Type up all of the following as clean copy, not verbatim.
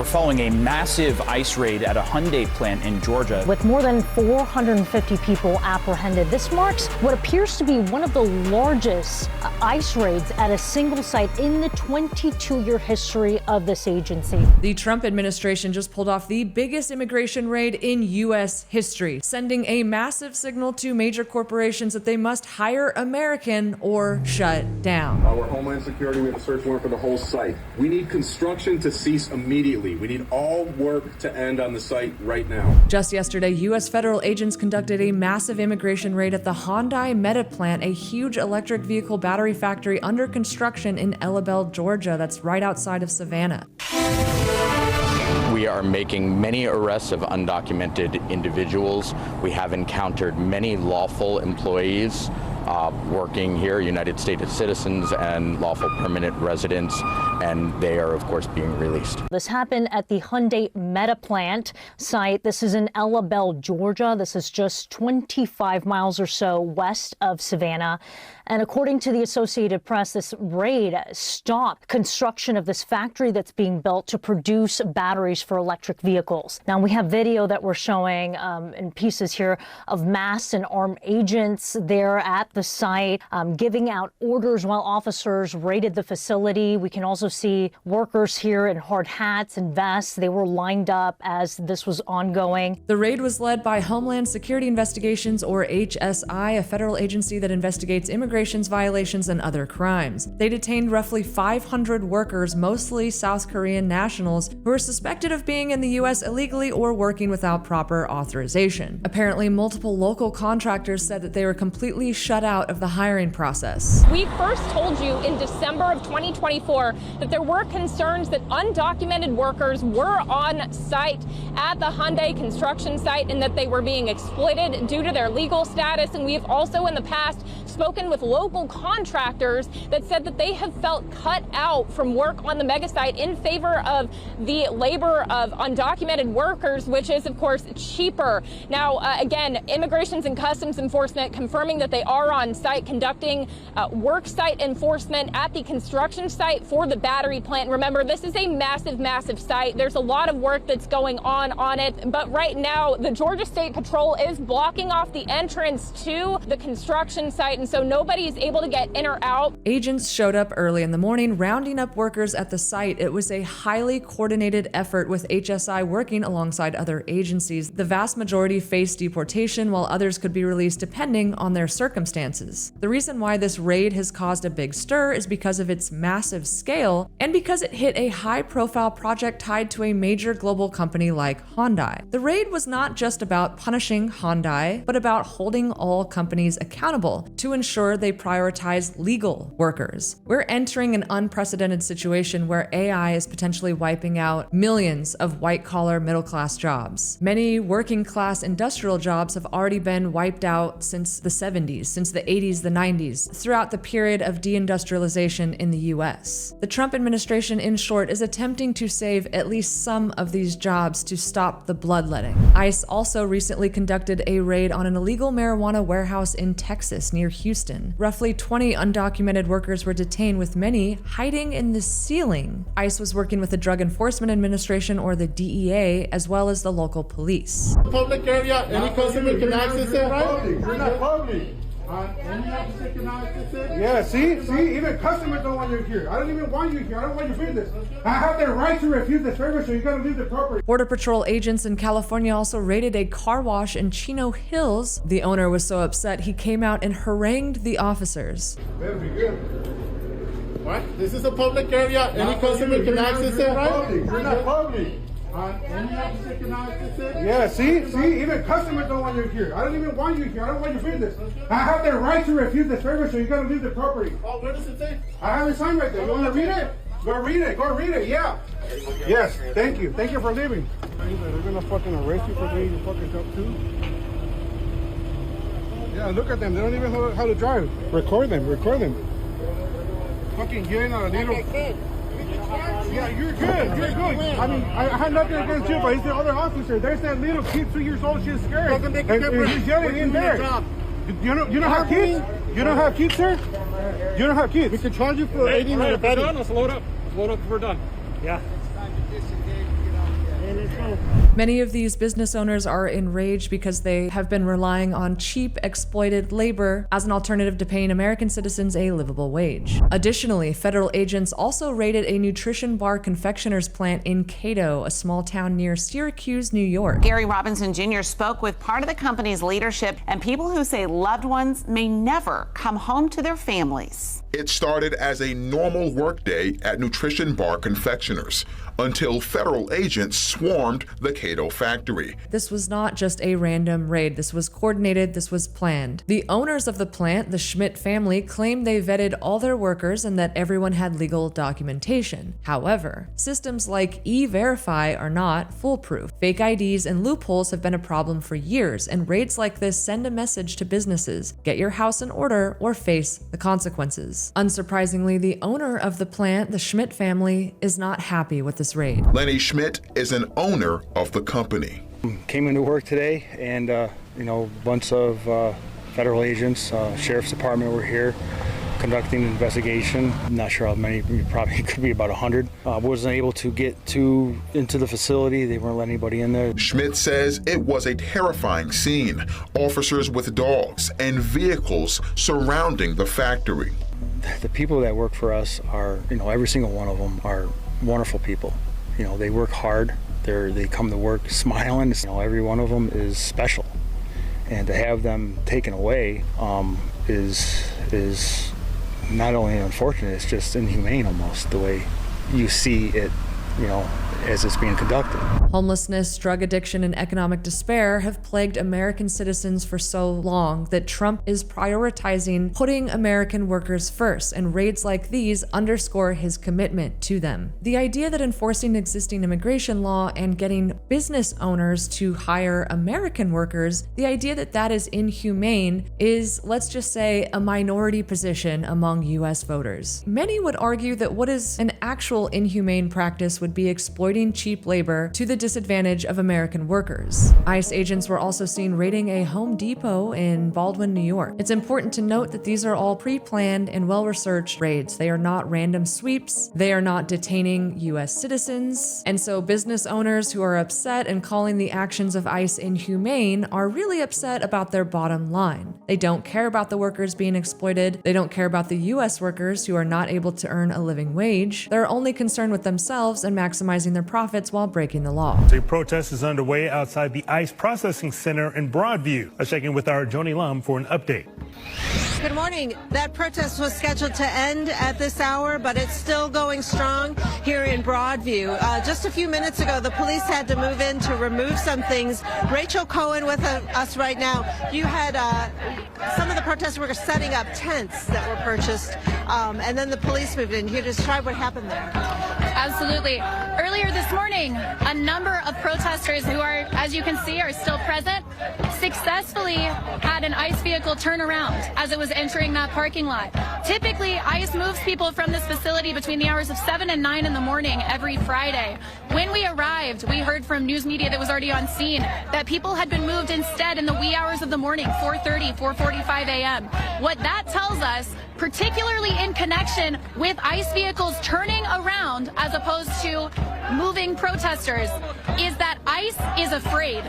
We're following a massive ICE raid at a Hyundai plant in Georgia. With more than 450 people apprehended, this marks what appears to be one of the largest ICE raids at a single site in the 22-year history of this agency. The Trump administration just pulled off the biggest immigration raid in U.S. history, sending a massive signal to major corporations that they must hire American or shut down. Our Homeland Security, we have a search warrant for the whole site. We need construction to cease immediately. We need all work to end on the site right now. Just yesterday, U.S. federal agents conducted a massive immigration raid at the Hyundai Meta plant, a huge electric vehicle battery factory under construction in Elabel, Georgia. That's right outside of Savannah. We are making many arrests of undocumented individuals. We have encountered many lawful employees working here, United States citizens and lawful permanent residents, and they are, of course, being released. This happened at the Hyundai Meta plant site. This is in Elabel, Georgia. This is just 25 miles or so west of Savannah. And according to the Associated Press, this raid stopped construction of this factory that's being built to produce batteries for electric vehicles. Now, we have video that we're showing in pieces here of masked and armed agents there at the site, giving out orders while officers raided the facility. We can also see workers here in hard hats and vests. They were lined up as this was ongoing. The raid was led by Homeland Security Investigations, or HSI, a federal agency that investigates immigration violations and other crimes. They detained roughly 500 workers, mostly South Korean nationals, who are suspected of being in the U.S. illegally or working without proper authorization. Apparently, multiple local contractors said that they were completely shut out of the hiring process. We first told you in December of 2024 that there were concerns that undocumented workers were on site at the Hyundai construction site and that they were being exploited due to their legal status. And we have also in the past spoken with local contractors that said that they have felt cut out from work on the mega site in favor of the labor of undocumented workers, which is, of course, cheaper. Now, again, Immigrations and Customs Enforcement confirming that they are on site conducting work site enforcement at the construction site for the battery plant. Remember, this is a massive, massive site. There's a lot of work that's going on it. But right now, the Georgia State Patrol is blocking off the entrance to the construction site. And so nobody is able to get in or out. Agents showed up early in the morning, rounding up workers at the site. It was a highly coordinated effort with HSI working alongside other agencies. The vast majority faced deportation, while others could be released depending on their circumstances. The reason why this raid has caused a big stir is because of its massive scale and because it hit a high-profile project tied to a major global company like Hyundai. The raid was not just about punishing Hyundai, but about holding all companies accountable to ensure they prioritize legal workers. We're entering an unprecedented situation where AI is potentially wiping out millions of white-collar middle-class jobs. Many working-class industrial jobs have already been wiped out since the 70s, since the 80s, the 90s, throughout the period of deindustrialization in the US. The Trump administration, in short, is attempting to save at least some of these jobs to stop the bloodletting. ICE also recently conducted a raid on an illegal marijuana warehouse in Texas near Houston. Roughly 20 undocumented workers were detained, with many hiding in the ceiling. ICE was working with the Drug Enforcement Administration, or the DEA, as well as the local police. Public area, any customer can access it, right? You're not public. Any officer can access it? Yeah, see, even customers don't want you here. I don't even want you here. I don't want your business. I have the right to refuse the service, so you gotta leave the property. Border Patrol agents in California also raided a car wash in Chino Hills. The owner was so upset he came out and harangued the officers. That'll be good. What? This is a public area, any customer can access it, right? You're not public. Any officer can access it? Yeah, see, even customers don't want you here. I don't even want you here. I don't want your business. I have the right to refuse the service, so you gotta leave the property. Oh, where does it say? I have a sign right there. You wanna read it? Go read it, yeah. Yes, thank you for leaving. They're gonna fucking arrest you for doing your fucking job too. Yeah, look at them. They don't even know how to drive. Record them. Fucking getting a little... Yeah, you're good. I mean, I had nothing against you, but he's the other officer. There's that little kid, 2 years old, she's scared. And he's getting in there. You don't have kids? You don't have kids, sir? You don't have kids? We can charge you for aiding and abetting. Let's load up. We're done. Yeah. Many of these business owners are enraged because they have been relying on cheap, exploited labor as an alternative to paying American citizens a livable wage. Additionally, federal agents also raided a nutrition bar confectioner's plant in Cato, a small town near Syracuse, New York. Gary Robinson Jr. spoke with part of the company's leadership and people who say loved ones may never come home to their families. It started as a normal workday at nutrition bar confectioners until federal agents swarmed the Cato factory. This was not just a random raid. This was coordinated. This was planned. The owners of the plant, the Schmidt family, claimed they vetted all their workers and that everyone had legal documentation. However, systems like E-Verify are not foolproof. Fake IDs and loopholes have been a problem for years, and raids like this send a message to businesses: get your house in order or face the consequences. Unsurprisingly, the owner of the plant, the Schmidt family, is not happy with this raid. Lenny Schmidt is an owner of the company. Came into work today and, a bunch of federal agents, sheriff's department were here conducting an investigation. I'm not sure how many, probably could be about 100. Wasn't able to get into the facility. They weren't letting anybody in there. Schmidt says it was a terrifying scene. Officers with dogs and vehicles surrounding the factory. The people that work for us are, every single one of them are wonderful people. They work hard. They come to work smiling. Every one of them is special. And to have them taken away is not only unfortunate, it's just inhumane almost, the way you see it, as it's being conducted. Homelessness, drug addiction, and economic despair have plagued American citizens for so long that Trump is prioritizing putting American workers first, and raids like these underscore his commitment to them. The idea that enforcing existing immigration law and getting business owners to hire American workers, the idea that that is inhumane is, let's just say, a minority position among US voters. Many would argue that what is an actual inhumane practice would be exploiting cheap labor to the disadvantage of American workers. ICE agents were also seen raiding a Home Depot in Baldwin, New York. It's important to note that these are all pre-planned and well-researched raids. They are not random sweeps. They are not detaining US citizens. And so business owners who are upset and calling the actions of ICE inhumane are really upset about their bottom line. They don't care about the workers being exploited. They don't care about the US workers who are not able to earn a living wage. They're only concerned with themselves and maximizing their profits while breaking the law. A protest is underway outside the ICE processing center in Broadview. Let's check in with our Joni Lum for an update. Good morning. That protest was scheduled to end at this hour, but it's still going strong here in Broadview. Just a few minutes ago, the police had to move in to remove some things. Rachel Cohen with us right now. You had some of the protest workers setting up tents that were purchased, and then the police moved in. Can you describe what happened there? Absolutely. Earlier this morning, a number of protesters who are, as you can see, are still present, successfully had an ICE vehicle turn around as it was entering that parking lot. Typically, ICE moves people from this facility between the hours of 7 and 9 in the morning every Friday. When we arrived, we heard from news media that was already on scene that people had been moved instead in the wee hours of the morning, 4:30, 4:45 a.m. What that tells us, particularly in connection with ICE vehicles turning around as opposed to moving protesters, is that ICE is afraid.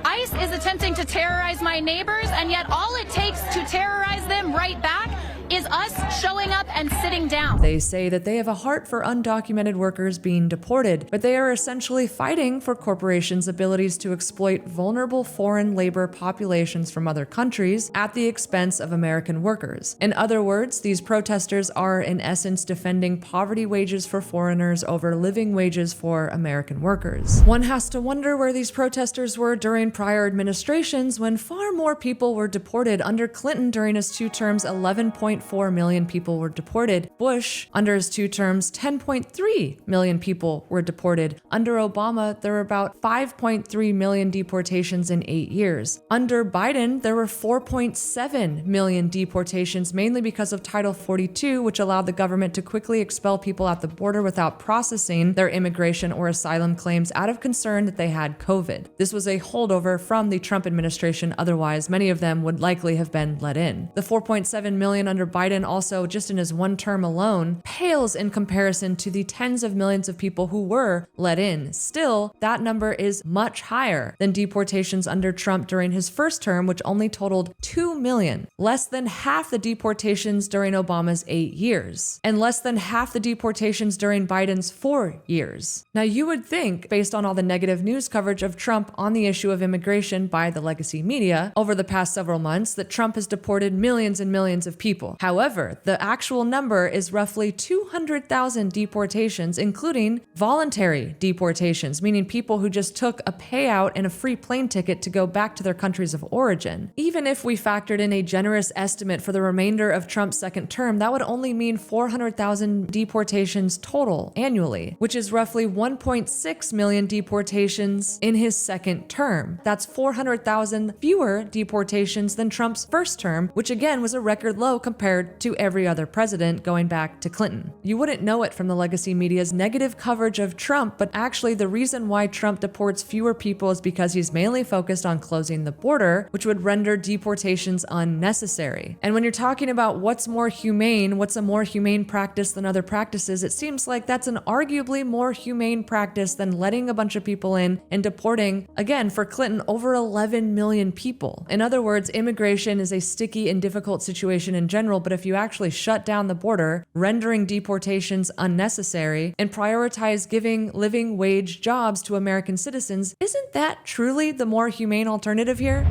ICE is attempting to terrorize my neighbors, and yet all it takes to terrorize them right back is us showing up and sitting down. They say that they have a heart for undocumented workers being deported, but they are essentially fighting for corporations' abilities to exploit vulnerable foreign labor populations from other countries at the expense of American workers. In other words, these protesters are in essence defending poverty wages for foreigners over living wages for American workers. One has to wonder where these protesters were during prior administrations when far more people were deported. Under Clinton, during his 2 terms, 11.4 million people were deported. Bush, under his 2 terms, 10.3 million people were deported. Under Obama, there were about 5.3 million deportations in 8 years. Under Biden, there were 4.7 million deportations, mainly because of Title 42, which allowed the government to quickly expel people at the border without processing their immigration or asylum claims out of concern that they had COVID. This was a holdover from the Trump administration. Otherwise, many of them would likely have been let in. The 4.7 million under under Biden also just in his one term alone pales in comparison to the tens of millions of people who were let in. Still, that number is much higher than deportations under Trump during his first term, which only totaled 2 million, less than half the deportations during Obama's 8 years, and less than half the deportations during Biden's 4 years. Now, you would think, based on all the negative news coverage of Trump on the issue of immigration by the legacy media over the past several months, that Trump has deported millions and millions of people. However, the actual number is roughly 200,000 deportations, including voluntary deportations, meaning people who just took a payout and a free plane ticket to go back to their countries of origin. Even if we factored in a generous estimate for the remainder of Trump's second term, that would only mean 400,000 deportations total annually, which is roughly 1.6 million deportations in his second term. That's 400,000 fewer deportations than Trump's first term, which again was a record low compared to every other president going back to Clinton. You wouldn't know it from the legacy media's negative coverage of Trump, but actually the reason why Trump deports fewer people is because he's mainly focused on closing the border, which would render deportations unnecessary. And when you're talking about what's more humane, what's a more humane practice than other practices, it seems like that's an arguably more humane practice than letting a bunch of people in and deporting, again, for Clinton, over 11 million people. In other words, immigration is a sticky and difficult situation in general, but if you actually shut down the border, rendering deportations unnecessary, and prioritize giving living wage jobs to American citizens, isn't that truly the more humane alternative here?